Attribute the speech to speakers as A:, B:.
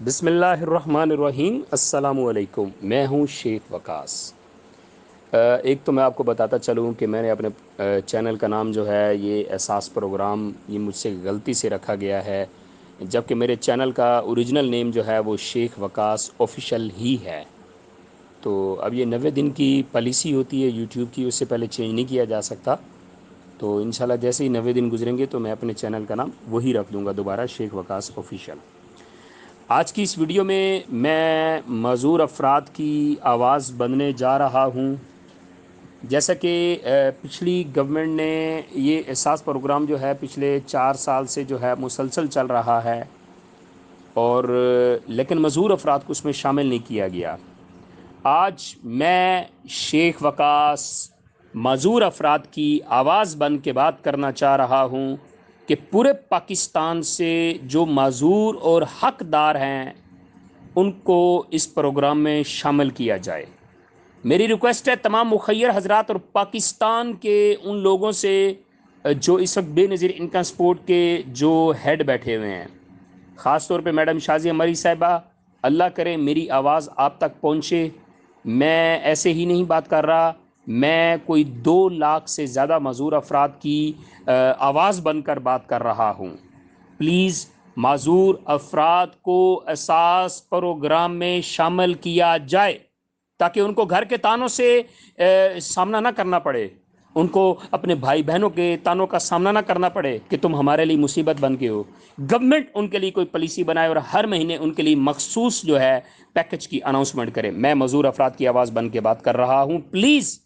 A: بسم اللہ الرحمن الرحیم۔ السلام علیکم، میں ہوں شیخ وقاص۔ ایک تو میں آپ کو بتاتا چلوں کہ میں نے اپنے چینل کا نام جو ہے یہ احساس پروگرام، یہ مجھ سے غلطی سے رکھا گیا ہے، جبکہ میرے چینل کا اوریجنل نیم جو ہے وہ شیخ وقاص آفیشیل ہی ہے۔ تو اب یہ 90 دن کی پالیسی ہوتی ہے یوٹیوب کی، اس سے پہلے چینج نہیں کیا جا سکتا۔ تو انشاءاللہ جیسے ہی 90 دن گزریں گے تو میں اپنے چینل کا نام وہی رکھ دوں گا دوبارہ، شیخ وقاص آفیشیل۔ آج کی اس ویڈیو میں معذور افراد کی آواز بننے جا رہا ہوں۔ جیسا کہ پچھلی گورنمنٹ نے یہ احساس پروگرام جو ہے پچھلے 4 سال سے جو ہے مسلسل چل رہا ہے، اور لیکن معذور افراد کو اس میں شامل نہیں کیا گیا۔ آج میں شیخ وقاص معذور افراد کی آواز بن کے بات کرنا چاہ رہا ہوں کہ پورے پاکستان سے جو معذور اور حقدار ہیں ان کو اس پروگرام میں شامل کیا جائے۔ میری ریکویسٹ ہے تمام مخیر حضرات اور پاکستان کے ان لوگوں سے جو اس وقت بے نظیر انکم سپورٹ کے جو ہیڈ بیٹھے ہوئے ہیں، خاص طور پہ میڈم شازیہ مری صاحبہ، اللہ کرے میری آواز آپ تک پہنچے۔ میں ایسے ہی نہیں بات کر رہا، میں کوئی 2 لاکھ سے زیادہ معذور افراد کی آواز بن کر بات کر رہا ہوں۔ پلیز معذور افراد کو احساس پروگرام میں شامل کیا جائے تاکہ ان کو گھر کے تانوں سے سامنا نہ کرنا پڑے، ان کو اپنے بھائی بہنوں کے تانوں کا سامنا نہ کرنا پڑے کہ تم ہمارے لیے مصیبت بن کے ہو۔ گورنمنٹ ان کے لیے کوئی پالیسی بنائے اور ہر مہینے ان کے لیے مخصوص جو ہے پیکج کی اناؤنسمنٹ کرے۔ میں معذور افراد کی آواز بن کے بات کر رہا ہوں، پلیز